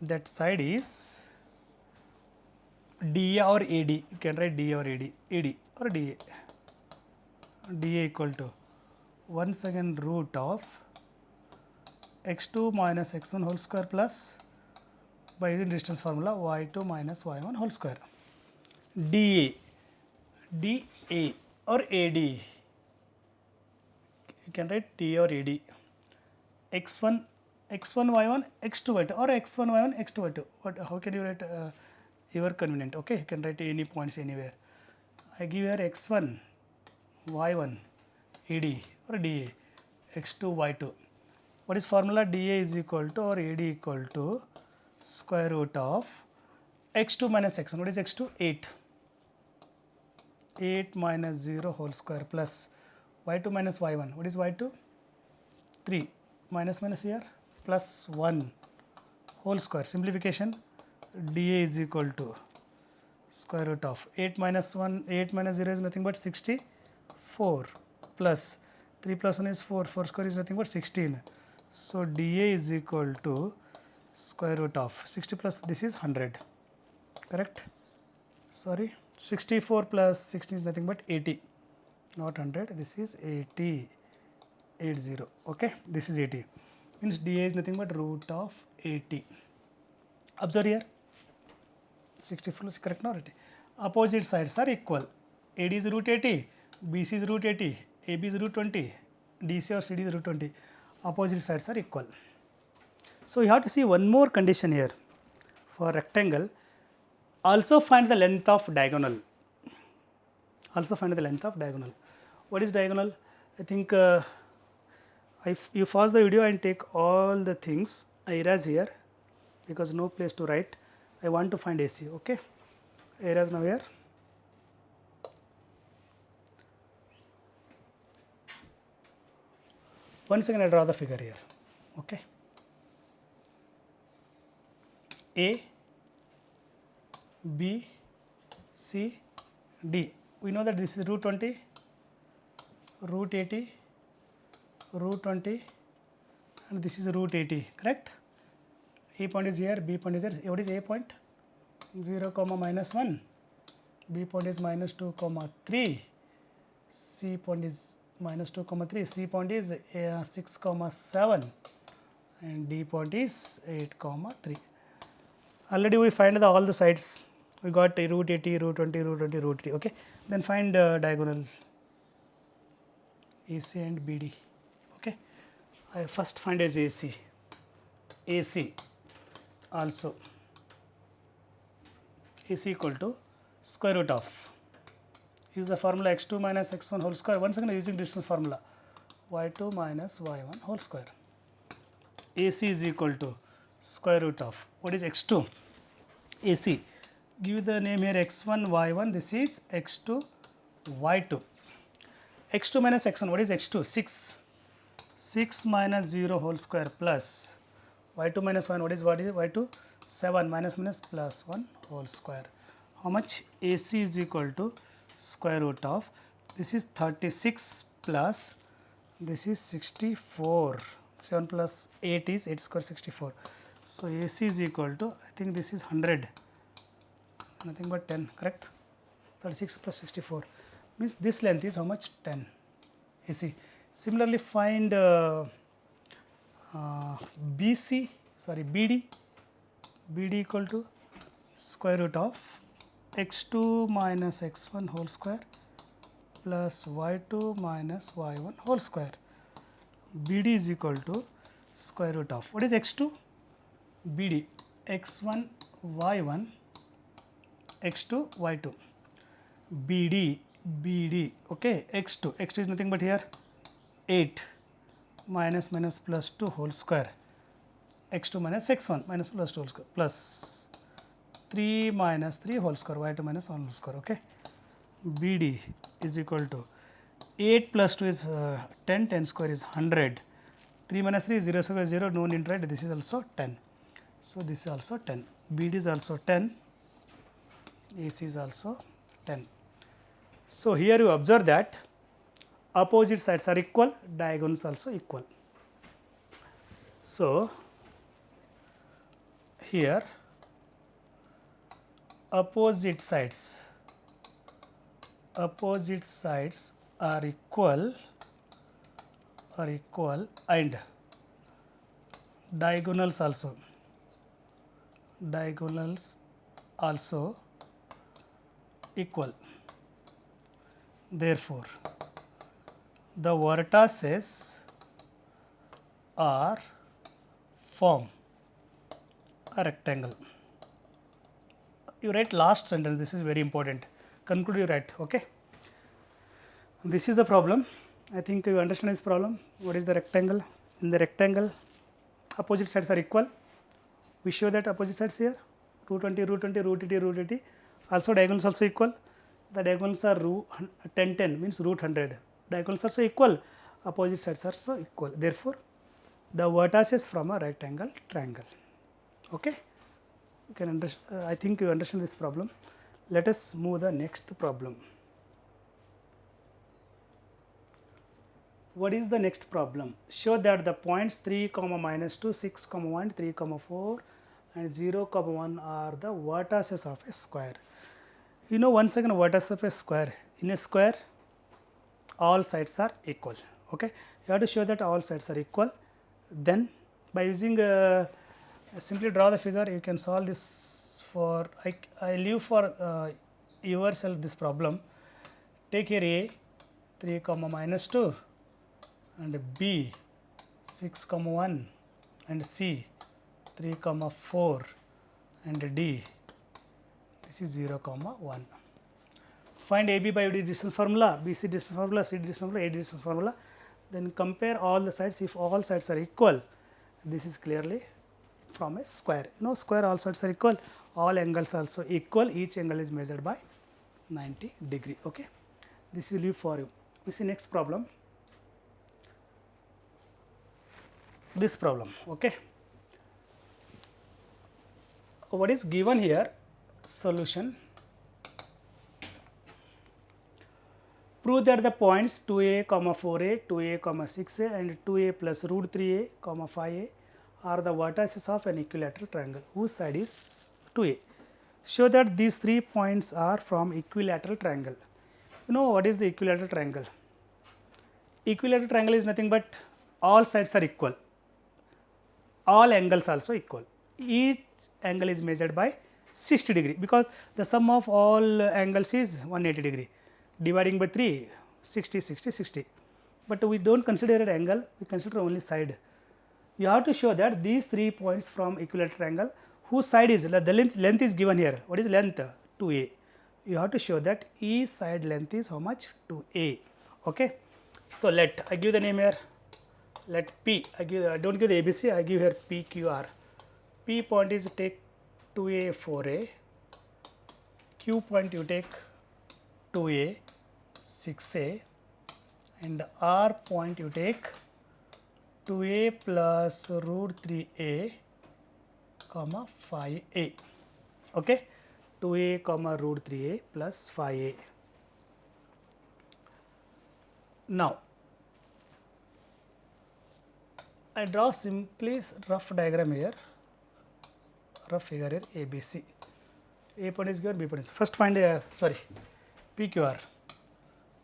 That side is DA or AD. You can write DA or AD. AD or DA. DA equal to once again root of x2 minus x1 whole square plus, by using distance formula, y2 minus y1 whole square. DA, DA or AD. You can write DA or AD. x1 y1 x2 y2 or x1 y1 x2 y2. How can you write your convenient? Okay, you can write any points anywhere. I give here x1 y1 AD or DA, x2 y2. What is formula? DA is equal to or AD equal to square root of x2 minus x1. What is x2? 8. 8 minus 0 whole square plus y2 minus y1. What is y2? 3. Minus here plus 1 whole square. Simplification, DA is equal to square root of 8 minus 1, 8 minus 0 is nothing but 64 plus 3 plus 1 is 4, 4 square is nothing but 16. So DA is equal to square root of 60 plus this is 100, correct. Sorry, 64 plus 16 is nothing but 80, not 100. This is 80, 80. Okay, this is 80. Means DA is nothing but root of 80. Observe here, 64 is correct, not 80. Opposite sides are equal. AD is root 80, BC is root 80, AB is root 20, DC or CD is root 20. Opposite sides are equal. So you have to see one more condition here. For rectangle, also find the length of diagonal. Also find the length of diagonal. What is diagonal? I think if you pause the video and take all the things, I erase here because no place to write. I want to find AC. Okay, erase now here. Once again I draw the figure here. Okay. A, B, C, D. We know that this is root 20, root 80, root 20, and this is root 80, correct? A point is here, B point is here. What is A point? 0, minus 1. B point is minus 2, 3. C point is minus 2, 3. C point is 6, 7. And D point is 8, 3. Already we find all the sides. We got root 80, root 20, root 20, root 3. Okay. Then find diagonal AC and BD. Okay. I first find as AC. AC also. AC equal to square root of. Use the formula x2 minus x1 whole square. Once again using distance formula. Y2 minus y1 whole square. AC is equal to square root of, what is x2? AC. Give the name here x1, y1, this is x2, y2. x2 minus x1, what is x2? 6. 6 minus 0 whole square plus y2 minus 1, what is y2? 7 minus plus 1 whole square. How much? AC is equal to square root of, this is 36 plus this is 64. 7 plus 8 is 8 square 64. So AC is equal to, I think this is 100, nothing but 10, correct? 36 plus 64 means this length is how much? 10 AC. Similarly, find BD equal to square root of x2 minus x1 whole square plus y2 minus y1 whole square. BD is equal to square root of, what is x2? BD, x1 y1 x2 y2. BD, okay, x2 is nothing but here 8 minus plus 2 whole square, x2 minus x1 minus plus 2 whole square plus 3 minus 3 whole square, y2 minus 1 whole square, okay. BD is equal to 8 plus 2 is 10 square is 100, 3 minus 3 is 0 square 0, no need, right? This is also 10. So this is also 10. BD is also 10, AC is also 10. So here you observe that opposite sides are equal, diagonals also equal. So here opposite sides are equal and diagonals also equal. Therefore, the vertices are form a rectangle. You write last sentence, this is very important. Conclude you write, okay. This is the problem. I think you understand this problem. What is the rectangle? In the rectangle, opposite sides are equal. We show that opposite sides here, root 20, root 20, root 80, root 80. Also diagonals also equal. The diagonals are 10 means root 100. Diagonals also equal. Opposite sides are also equal. Therefore, the vertices from a right angle triangle. Okay. You can understand. I think you understand this problem. Let us move the next problem. What is the next problem? Show that the points 3, minus 2, 6, 1, 3, 4 and 0, 1 are the vertices of a square. You know, once again, vertices of a square. In a square, all sides are equal. Okay, you have to show that all sides are equal. Then, by using simply draw the figure, you can solve this. For I leave for yourself this problem. Take here A 3, minus 2 and B 6, 1 and C 3, 4 and D this is 0, 1. Find AB by AD distance formula, BC distance formula, CD distance formula, AD distance formula. Then compare all the sides. If all sides are equal, this is clearly from a square. You know, square all sides are equal, all angles also equal. Each angle is measured by 90 degree. Okay, this is leave for you. We see next problem. This problem. Okay, what is given here? Solution. Prove that the points 2a, 4a, 2a, 6a and 2a plus root 3a, 5a are the vertices of an equilateral triangle whose side is 2a. Show that these 3 points are from equilateral triangle. You know what is the equilateral triangle? Equilateral triangle is nothing but all sides are equal, all angles also equal. Each angle is measured by 60 degree because the sum of all angles is 180 degree. Dividing by 3, 60, 60, 60. But we do not consider an angle, we consider only side. You have to show that these 3 points from equilateral triangle whose side is, the length is given here. What is length? 2a. You have to show that each side length is how much? 2a. Okay. So, I give the name here, let P, I do not give the ABC, I give here PQR. P point is take 2a, 4a, Q point you take 2a, 6a and R point you take 2a plus root 3a, 5a. Okay, 2a, root 3a plus 5a. Now I draw simply rough diagram here, rough figure here ABC. A point is given, B point is. First find PQR.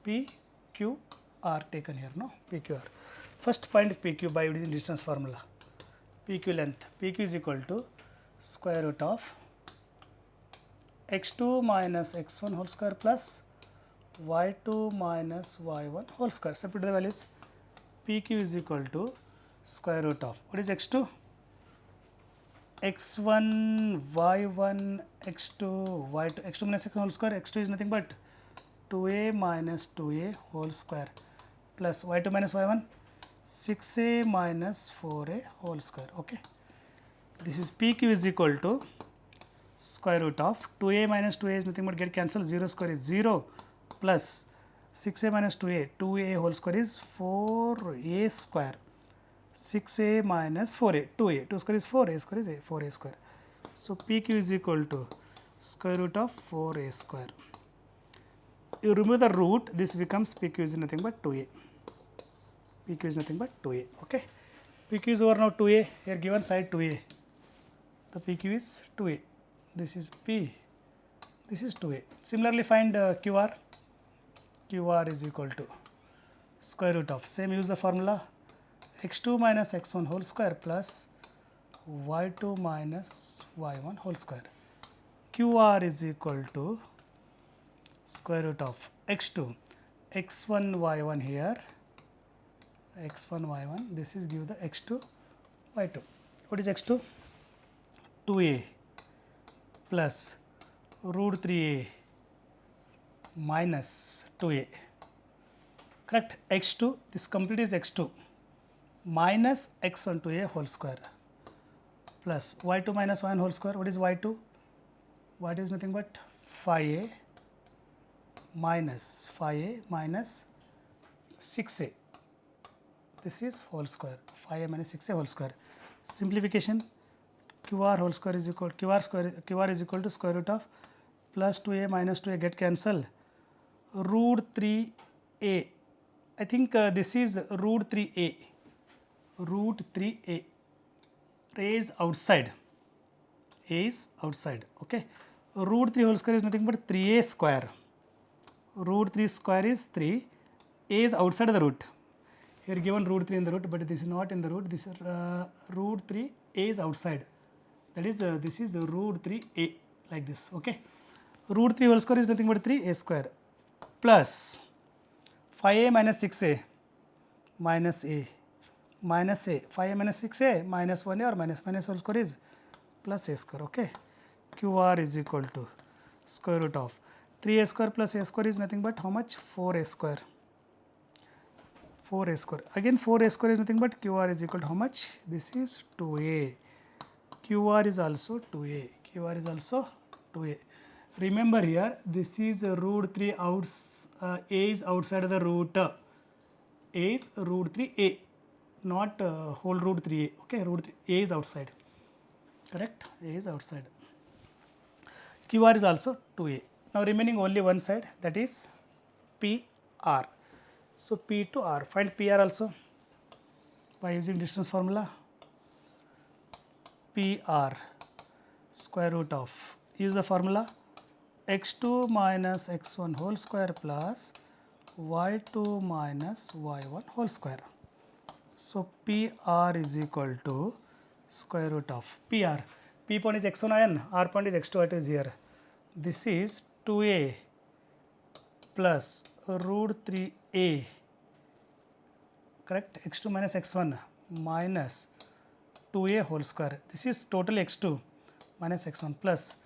PQR taken here, no? PQR. First find PQ by using distance formula. PQ length. PQ is equal to square root of x2 minus x1 whole square plus y2 minus y1 whole square. Substitute the values. PQ is equal to square root of, what is x2? x1, y1, x2, y2, x2 minus x1 whole square, x2 is nothing but 2a minus 2a whole square plus y2 minus y1, 6a minus 4a whole square. Okay. This is PQ is equal to square root of 2a minus 2a is nothing but get cancelled, 0 square is 0 plus 6a minus 2a, 2a whole square is 4a square. 6a minus 4a, 2a, 2 square is 4, a square is 4a square. So PQ is equal to square root of 4a square. You remove the root, this becomes PQ is nothing but 2a. PQ is nothing but 2a. Okay. PQ is over now 2a, here given side 2a. The PQ is 2a. This is P, this is 2a. Similarly find QR. QR is equal to square root of, same use the formula, x2 minus x1 whole square plus y2 minus y1 whole square. QR is equal to square root of x2, x1 y1 here, x1 y1, this is give the x2 y2. What is x2? 2a plus root 3a minus 2a, correct? x2, this complete is x2 minus x1 2a whole square plus y2 minus y1 whole square. What is y2? Y2 is nothing but 5a minus 6a. This is whole square, 5a minus 6a whole square. Simplification, QR whole square is equal, QR is equal to square root of plus 2a minus 2a get cancel, root 3a. I think this is root 3a. Root 3a. A is outside. A is outside. Okay. Root 3 whole square is nothing but 3a square. Root 3 square is 3. A is outside of the root. Here given root 3 in the root, but this is not in the root. This is root 3. A is outside. That is this is root 3a like this. Okay. Root 3 whole square is nothing but 3a square plus 5a minus 6a minus a. Minus a, 5a minus 6a minus 1a or minus whole square is plus a square. Okay. QR is equal to square root of 3a square plus a square is nothing but how much? 4a square. 4a square. Again 4a square is nothing but QR is equal to how much? This is 2a. QR is also 2a. QR is also 2a. Remember here, this is root 3 a is outside of the root. A is root 3a. Not whole root 3a. Okay, root 3a is outside. Correct? A is outside. QR is also 2a. Now remaining only one side, that is PR. So P to R. Find PR also by using distance formula. PR square root of, use the formula, x2 minus x1 whole square plus y2 minus y1 whole square. So PR is equal to square root of PR. P point is x1 R point is x2 is here. This is 2a plus root 3a, correct? X2 minus x1 minus 2a whole square. This is total x2 minus x1 plus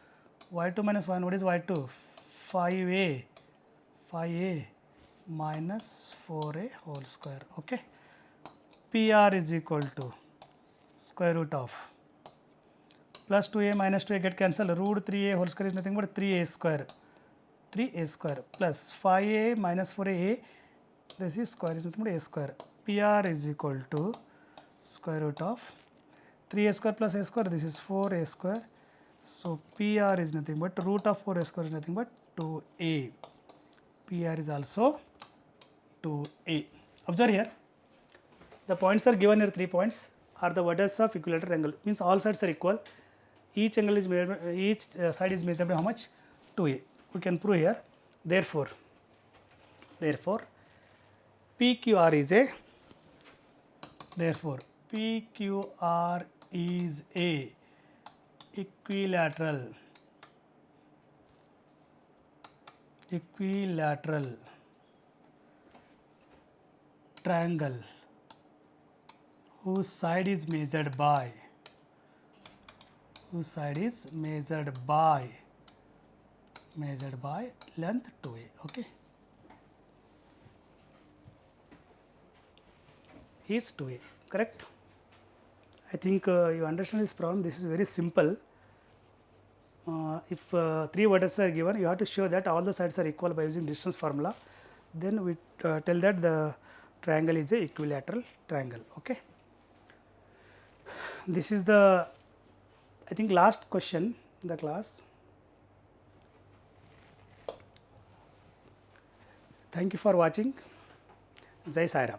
y2 minus y1. What is y2? 5a minus 4a whole square. Okay. PR is equal to square root of plus 2a minus 2a get cancelled, root 3a whole square is nothing but 3a square plus 5a minus 4a, this is square is nothing but a square. PR is equal to square root of 3a square plus a square, this is 4a square. So PR is nothing but root of 4a square is nothing but 2a. PR is also 2a. Observe here, the points are given here, 3 points are the vertices of equilateral angle, means all sides are equal, each angle is measured, each side is measured by how much? 2a. We can prove here. Therefore PQR is a equilateral triangle whose side is measured by length 2a. Okay, is 2a, correct? I think you understand this problem. This is very simple. If 3 vertices are given, you have to show that all the sides are equal by using distance formula. Then we tell that the triangle is a equilateral triangle. Okay. This is the, I think, last question in the class. Thank you for watching. Jai Sai Ram.